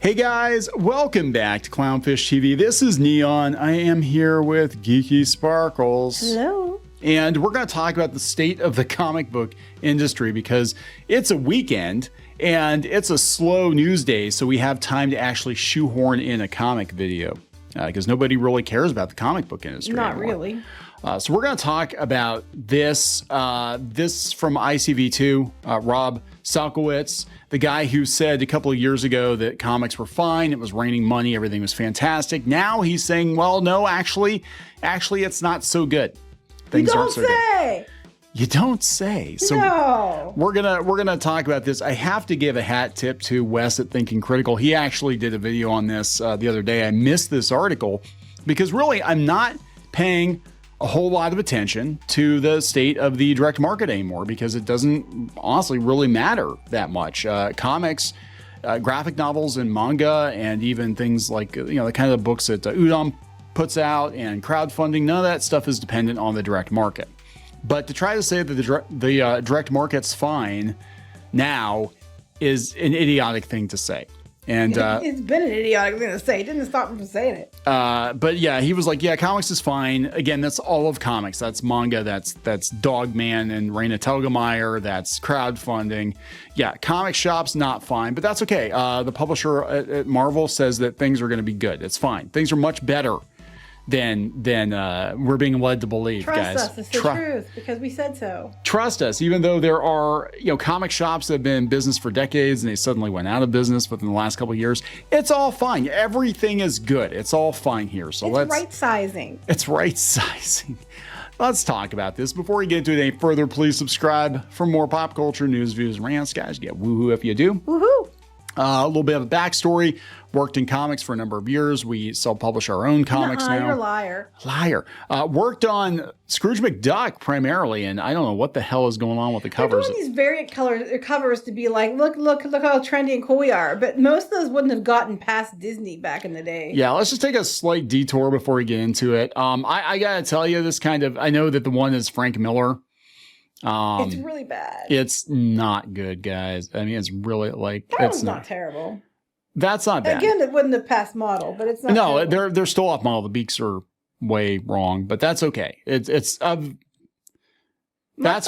Hey guys, welcome back to Clownfish TV. This is Kneon. I am here with Geeky Sparkles. Hello. And we're going to talk about the state of the comic book industry because it's a weekend and it's a slow news day, so we have time to actually shoehorn in a comic video because nobody really cares about the comic book industry Not anymore. really. So we're going to talk about this. This from ICV2, Rob Salkowitz, the guy who said a couple of years ago that comics were fine, it was raining money, everything was fantastic. Now he's saying, well, no, actually, it's not so good. Things aren't so good. You don't say. So no. we're gonna talk about this. I have to give a hat tip to Wes at Thinking Critical. He actually did a video on this the other day. I missed this article because really I'm not paying a whole lot of attention to the state of the direct market anymore because it doesn't honestly really matter that much. Comics, graphic novels, and manga, and even things like the kind of books that Udon puts out and crowdfunding, none of that stuff is dependent on the direct market. But to try to say that the direct market's fine now is an idiotic thing to say. And it's been an idiotic thing to say. It didn't stop him from saying it. But yeah, he was like, yeah, comics is fine. Again, that's all of comics. That's manga. That's Dogman and Raina Telgemeier. That's crowdfunding. Yeah, comic shops, not fine, but that's okay. The publisher at Marvel says that things are going to be good. It's fine. Things are much better than we're being led to believe, guys. Trust us, it's the truth, because we said so. Trust us, even though there are comic shops that have been in business for decades and they suddenly went out of business within the last couple of years. It's all fine. Everything is good. It's all fine here. So it's right sizing. It's right sizing. Let's talk about this. Before we get into it any further, please subscribe for more pop culture news, views, and rants, guys. Get woohoo if you do. Woohoo! A little bit of a backstory. Worked in comics for a number of years. We self-publish our own comics now. You're a liar. Liar. Worked on Scrooge McDuck primarily, and I don't know what the hell is going on with the covers. They're doing these variant covers to be like, look how trendy and cool we are. But most of those wouldn't have gotten past Disney back in the day. Yeah, let's just take a slight detour before we get into it. I gotta tell you, I know that the one is Frank Miller. It's really bad. It's not good, guys. I mean, it's really It's not terrible. That's not bad. Again, it wouldn't have passed model, but it's not. No, terrible. they're still off model. The beaks are way wrong, but that's okay. That's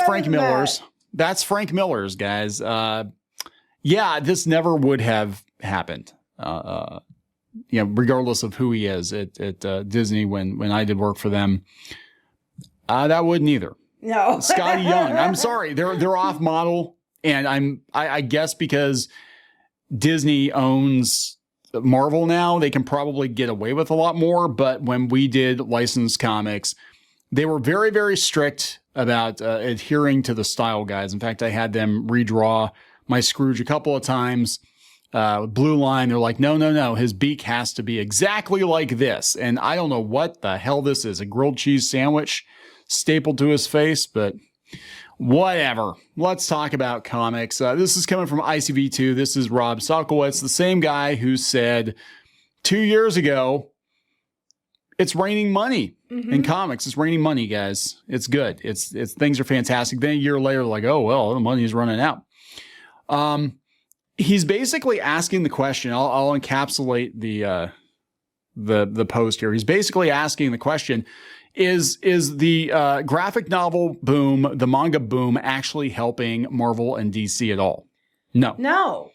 Frank Miller's. That's Frank Miller's, guys. Yeah, this never would have happened. Regardless of who he is at Disney when I did work for them, that wouldn't either. No, Scotty Young. I'm sorry, they're off model, and I guess because Disney owns Marvel now, they can probably get away with a lot more. But when we did licensed comics, they were very, very strict about adhering to the style guides. In fact, I had them redraw my Scrooge a couple of times. Blue line, they're like, no, his beak has to be exactly like this. And I don't know what the hell this is, a grilled cheese sandwich stapled to his face, but whatever. Let's talk about comics. This is coming from ICV2. This is Rob Salkowitz, the same guy who said 2 years ago, it's raining money in comics. It's raining money, guys. It's good. It's things are fantastic. Then a year later, like, oh, well, the money is running out. He's basically asking the question. I'll encapsulate the post here. He's basically asking the question, Is the graphic novel boom, the manga boom, actually helping Marvel and DC at all? No. No.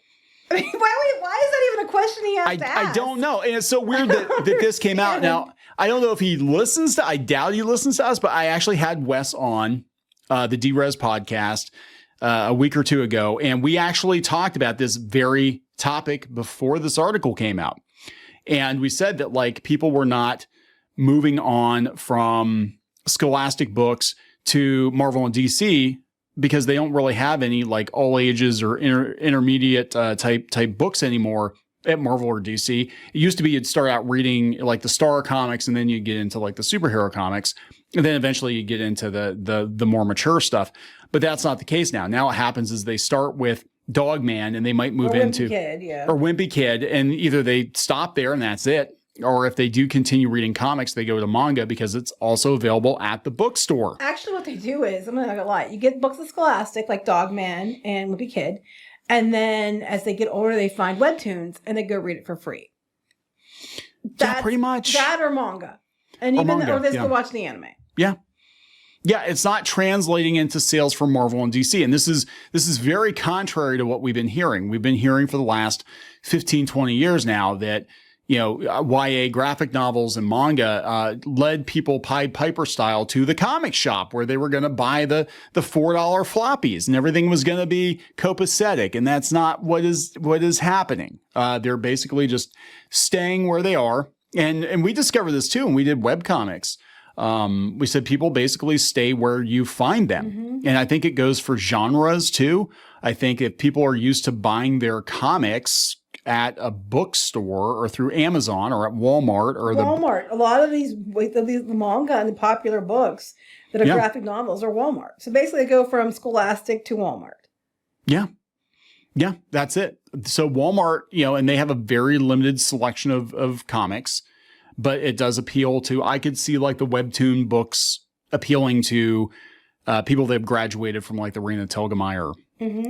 I mean, why is that even a question he has to ask? I don't know. And it's so weird that this came out. Now, I don't know if he listens to, I doubt he listens to us, but I actually had Wes on the D-Res podcast a week or two ago, and we actually talked about this very topic before this article came out. And we said that people were not moving on from Scholastic books to Marvel and DC because they don't really have any all ages or intermediate type books anymore at Marvel or DC. It used to be you'd start out reading the Star comics, and then you get into the superhero comics, and then eventually you get into the more mature stuff. But that's not the case now. Now what happens is they start with Dogman, and they might move into Wimpy Kid, and either they stop there and that's it, or if they do continue reading comics, they go to manga because it's also available at the bookstore. Actually, what they do is, I'm not gonna lie, you get books of Scholastic like Dogman and Wimpy Kid, And then as they get older, they find webtoons and they go read it for free. Yeah, pretty much. That or manga. And or they go watch the anime. Yeah. Yeah, it's not translating into sales for Marvel and DC. And this is very contrary to what we've been hearing. We've been hearing for the last 15, 20 years now that, YA graphic novels and manga led people Pied Piper style to the comic shop where they were going to buy the $4 floppies and everything was going to be copacetic. And that's not what is happening. They're basically just staying where they are. And we discovered this too when we did webcomics. We said people basically stay where you find them. Mm-hmm. And I think it goes for genres too. I think if people are used to buying their comics at a bookstore or through Amazon or at Walmart a lot of these the manga and the popular books that are graphic novels are Walmart. So basically they go from Scholastic to Walmart. Yeah. Yeah, that's it. So Walmart, and they have a very limited selection of comics. But it does appeal to, I could see like the webtoon books appealing to people that have graduated from like the Raina Telgemeier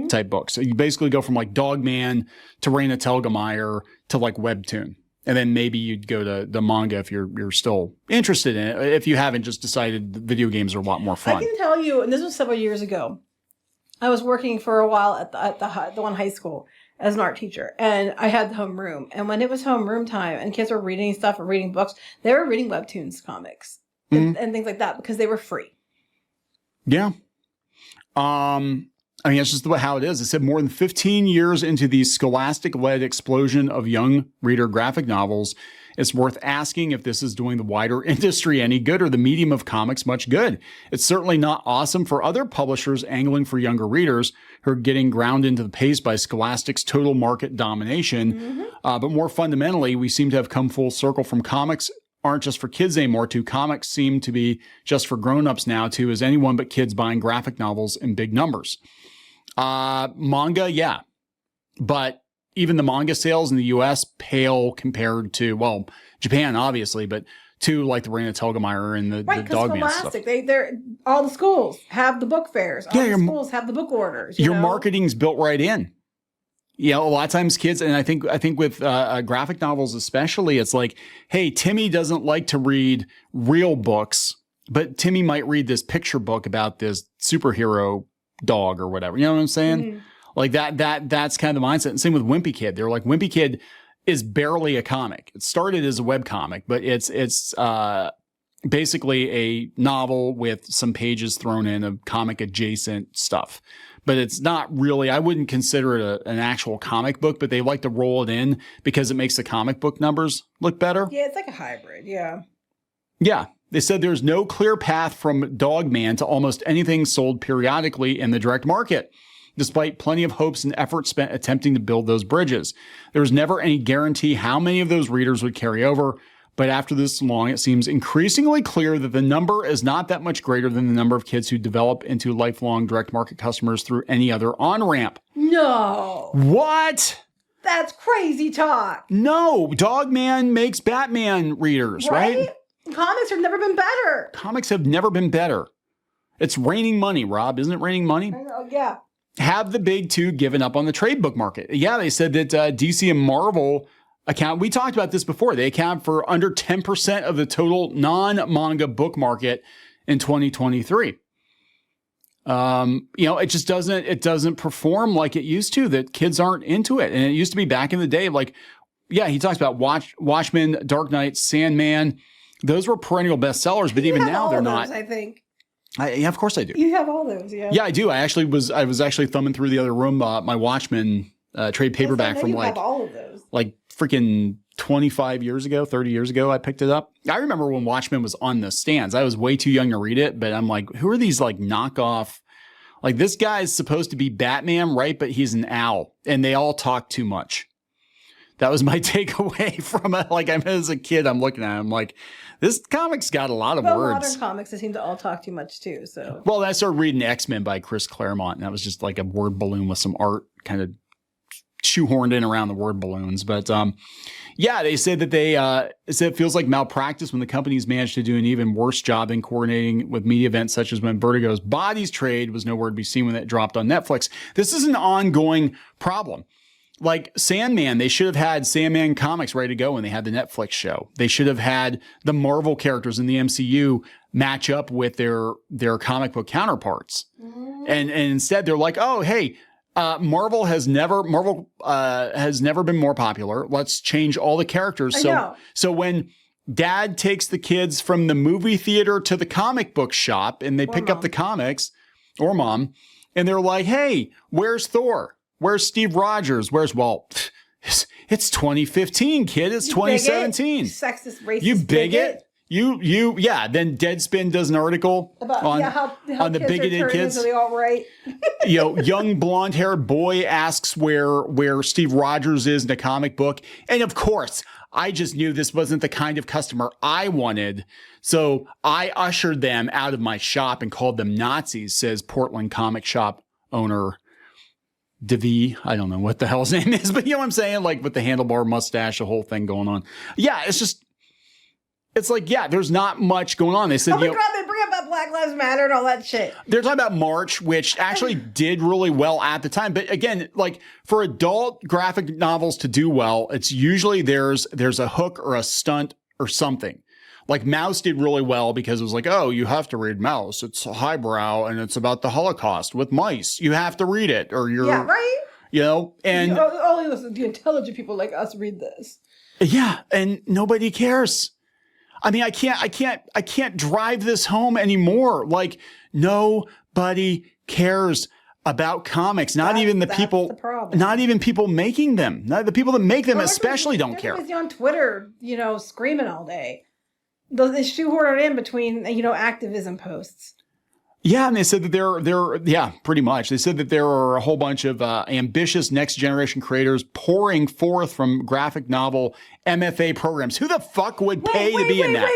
type books. So you basically go from like Dogman to Raina Telgemeier to like webtoon. And then maybe you'd go to the manga if you're still interested in it, if you haven't just decided the video games are a lot more fun. I can tell you, and this was several years ago, I was working for a while at the one high school as an art teacher, and I had the homeroom. And when it was homeroom time and kids were reading stuff and reading books, they were reading webtoons comics and things like that because they were free. Yeah. It's just how it is. It said more than 15 years into the Scholastic-led explosion of young reader graphic novels, it's worth asking if this is doing the wider industry any good or the medium of comics much good. It's certainly not awesome for other publishers angling for younger readers who are getting ground into the pace by Scholastic's total market domination. But more fundamentally, we seem to have come full circle from comics aren't just for kids anymore to comics seem to be just for grown-ups now too, as anyone but kids buying graphic novels in big numbers. Manga, yeah. But even the manga sales in the US pale compared to, well, Japan, obviously, but to like the Raina Telgemeier and the Dogman stuff. They're all the schools have the book fairs. All the schools have the book orders. Your marketing's built right in. A lot of times kids, and I think with graphic novels especially, it's like, hey, Timmy doesn't like to read real books, but Timmy might read this picture book about this superhero dog or whatever. You know what I'm saying? Like that's kind of the mindset. And same with Wimpy Kid. They're like, Wimpy Kid is barely a comic. It started as a webcomic, but it's basically a novel with some pages thrown in of comic adjacent stuff. But it's not really, I wouldn't consider it an actual comic book, but they like to roll it in because it makes the comic book numbers look better. Yeah, it's like a hybrid. Yeah. Yeah. They said there's no clear path from Dogman to almost anything sold periodically in the direct market, despite plenty of hopes and effort spent attempting to build those bridges. There was never any guarantee how many of those readers would carry over, but after this long, it seems increasingly clear that the number is not that much greater than the number of kids who develop into lifelong direct market customers through any other on-ramp. No. What? That's crazy talk. No, Dogman makes Batman readers, right? Comics have never been better. Comics have never been better. It's raining money, Rob. Isn't it raining money? I know, yeah. Have the big two given up on the trade book market? Yeah, they said that DC and Marvel account, we talked about this before, they account for under 10% of the total non-manga book market in 2023. It just doesn't perform like it used to, that kids aren't into it. And it used to be back in the day, like, yeah, he talks about Watchmen, Dark Knight, Sandman. Those were perennial bestsellers, but even now they're not. I think. Yeah, of course I do. You have all those, yeah. Yeah, I do. I was actually thumbing through the other room, my Watchmen trade paperback from like all of those. Like freaking 25 years ago, 30 years ago, I picked it up. I remember when Watchmen was on the stands. I was way too young to read it, but I'm like, who are these like knockoff? Like this guy's supposed to be Batman, right? But he's an owl, and they all talk too much. That was my takeaway from it. Like, as a kid, I'm looking at it, I'm like, this comic's got a lot of words. Modern comics, they seem to all talk too much too. So, well, I started reading X-Men by Chris Claremont, and that was just like a word balloon with some art kind of shoehorned in around the word balloons. But yeah, they said that they said it feels like malpractice when the companies managed to do an even worse job in coordinating with media events, such as when Vertigo's Bodies trade was nowhere to be seen when it dropped on Netflix. This is an ongoing problem. Like Sandman, they should have had Sandman comics ready to go when they had the Netflix show. They should have had the Marvel characters in the MCU match up with their comic book counterparts. And instead they're like, oh, hey, Marvel has never been more popular. Let's change all the characters. So when dad takes the kids from the movie theater to the comic book shop and they pick up the comics, or mom, and they're like, hey, where's Thor? Where's Steve Rogers? It's 2015, kid. It's 2017. Bigot. Sexist, racist. You bigot. Yeah. Then Deadspin does an article about how on the bigoted kids. Into the alt-right. Young blonde-haired boy asks where Steve Rogers is in a comic book. And of course, I just knew this wasn't the kind of customer I wanted. So I ushered them out of my shop and called them Nazis, says Portland comic shop owner DeVee. I don't know what the hell his name is, but you know what I'm saying? Like with the handlebar mustache, the whole thing going on. Yeah, it's like, yeah, there's not much going on. They said, oh my God, they bring up about Black Lives Matter and all that shit. They're talking about March, which actually did really well at the time. But again, like for adult graphic novels to do well, it's usually there's a hook or a stunt or something. Like Mouse did really well because it was like, oh, you have to read Mouse. It's highbrow and it's about the Holocaust with mice. You have to read it or you're, yeah, right. And only the intelligent people like us read this. Yeah, and nobody cares. I mean, I can't drive this home anymore. Like nobody cares about comics. Not even the people making them. Not the people that make them especially don't care. Everybody's on Twitter, screaming all day. They shoehorn it in between, activism posts. Yeah, and they said that pretty much. They said that there are a whole bunch of ambitious next generation creators pouring forth from graphic novel MFA programs. Who the fuck would pay to be in that?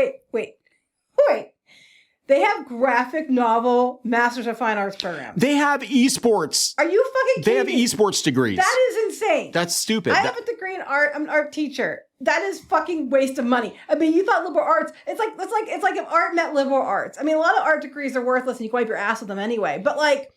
Wait. They have graphic novel Masters of Fine Arts programs. They have esports. Are you fucking kidding me? They have esports degrees. That is insane. That's stupid. I have a degree in art. I'm an art teacher. That is fucking waste of money. I mean, you thought liberal arts, it's like if art meant liberal arts. I mean, a lot of art degrees are worthless and you can wipe your ass with them anyway. But like,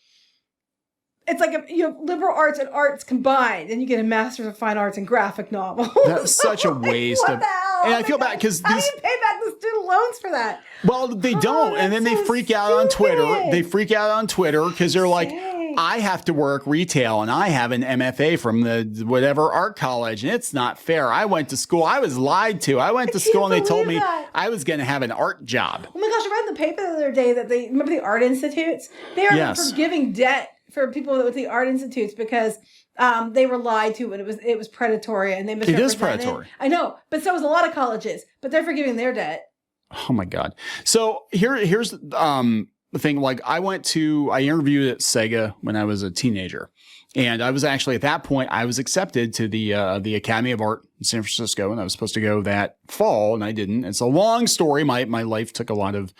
it's like if you have liberal arts and arts combined and you get a Master's of Fine Arts in graphic novels. That's such a waste what the hell? And I feel bad because how do you pay back the student loans for that? Well, they don't. And then they freak out on Twitter. They freak out on Twitter because they're like, I have to work retail and I have an MFA from the whatever art college and it's not fair. I went to school. I was lied to. I went to school and they told me I was going to have an art job. Oh my gosh, I read in the paper the other day that remember the art institutes? They are forgiving debt for people with the art institutes because they were lied to and it was predatory and they misrepresented. It is predatory. I know, but so was a lot of colleges, but they're forgiving their debt. Oh my God. So here's the thing, like I interviewed at Sega when I was a teenager, and I was actually at that point I was accepted to the Academy of Art in San Francisco, and I was supposed to go that fall, and I didn't. It's a long story. My life took a lot of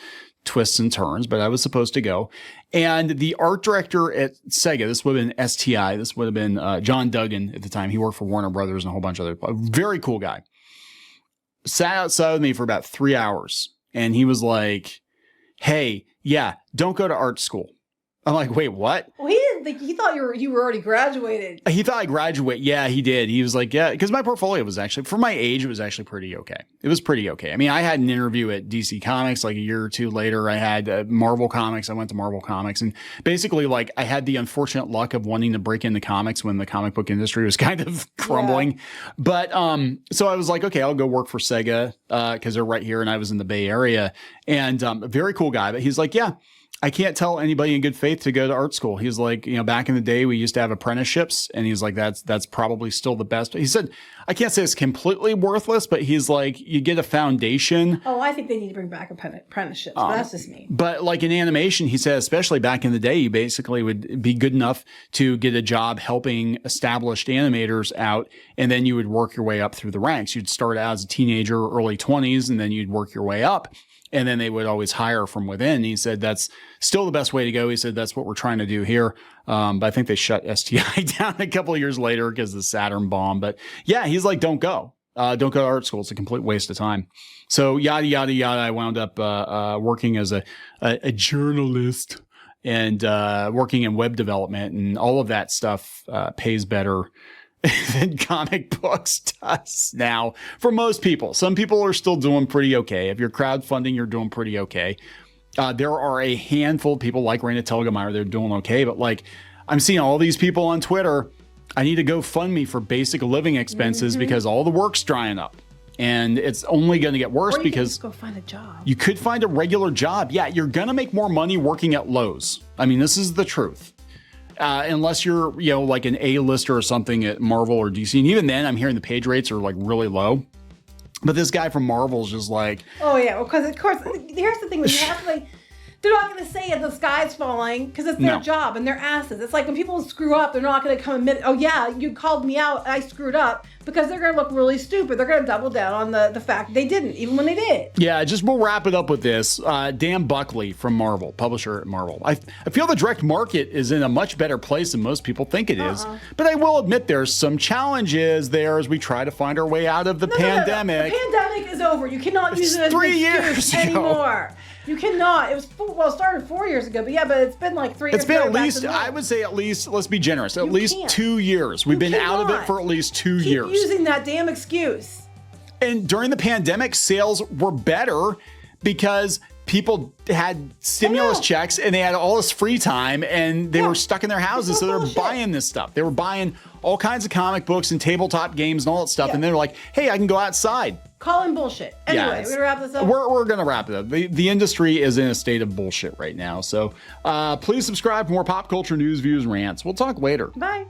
twists and turns, but I was supposed to go. And the art director at Sega, this would have been STI, this would have been John Duggan at the time. He worked for Warner Brothers and a whole bunch of other, very cool guy. Sat outside with me for about 3 hours, and he was like, hey, yeah, don't go to art school. I'm like, wait, what? Well, he didn't think, he thought you were already graduated. He thought I graduated. Yeah, he did. He was like, yeah, because my portfolio was actually, for my age, it was actually pretty okay. It was pretty okay. I mean, I had an interview at DC Comics like a year or two later. I had Marvel Comics. I went to Marvel Comics, and basically, like, I had the unfortunate luck of wanting to break into comics when the comic book industry was kind of crumbling. Yeah. But so I was like, okay, I'll go work for Sega because they're right here, and I was in the Bay Area, and a very cool guy. But he's like, yeah, I can't tell anybody in good faith to go to art school. He's like, back in the day, we used to have apprenticeships, and he's like, that's probably still the best. He said, I can't say it's completely worthless, but he's like, you get a foundation. Oh, I think they need to bring back apprenticeships, but that's just me. But like in animation, he said, especially back in the day, you basically would be good enough to get a job helping established animators out, and then you would work your way up through the ranks. You'd start out as a teenager, early 20s, and then you'd work your way up. And then they would always hire from within. He said that's still the best way to go. He said that's what we're trying to do here. But I think they shut STI down a couple of years later because of the Saturn bomb. But yeah, he's like, don't go. Don't go to art school. It's a complete waste of time. So yada, yada, yada. I wound up working as a journalist and working in web development, and all of that stuff pays better than comic books does now for most people. Some people are still doing pretty okay. If you're crowdfunding, you're doing pretty okay. There are a handful of people like Raina Telgemeier, they're doing okay. But like, I'm seeing all these people on Twitter, I need to go fund me for basic living expenses because all the work's drying up. And it's only going to get worse or you because can just go find a job. You could find a regular job. Yeah, you're going to make more money working at Lowe's. I mean, this is the truth. Unless you're, like an A-lister or something at Marvel or DC. And even then, I'm hearing the page rates are like really low. But this guy from Marvel's just like... Oh, yeah. Because, of course, here's the thing. When you have to, they're not going to say the sky's falling because it's their job and their asses. It's like when people screw up, they're not going to come admit, oh, yeah, you called me out, I screwed up, because they're going to look really stupid. They're going to double down on the fact they didn't, even when they did. Yeah, we'll wrap it up with this. Dan Buckley from Marvel, publisher at Marvel. I feel the direct market is in a much better place than most people think it is. But I will admit there's some challenges there as we try to find our way out of the pandemic. The pandemic is over. You cannot use it as an excuse anymore. You cannot. It started 4 years ago, but it's been like 3 years. It's been at least, I would say let's be generous, at least 2 years. We've been out of it for at least 2 years. Keep using that damn excuse. And during the pandemic, sales were better because people had stimulus checks and they had all this free time and they were stuck in their houses. So they were buying this stuff. They were buying all kinds of comic books and tabletop games and all that stuff. And they're like, hey, I can go outside. Calling bullshit. Anyway, we're going to wrap this up. We're going to wrap it up. The industry is in a state of bullshit right now. So please subscribe for more pop culture news, views, and rants. We'll talk later. Bye.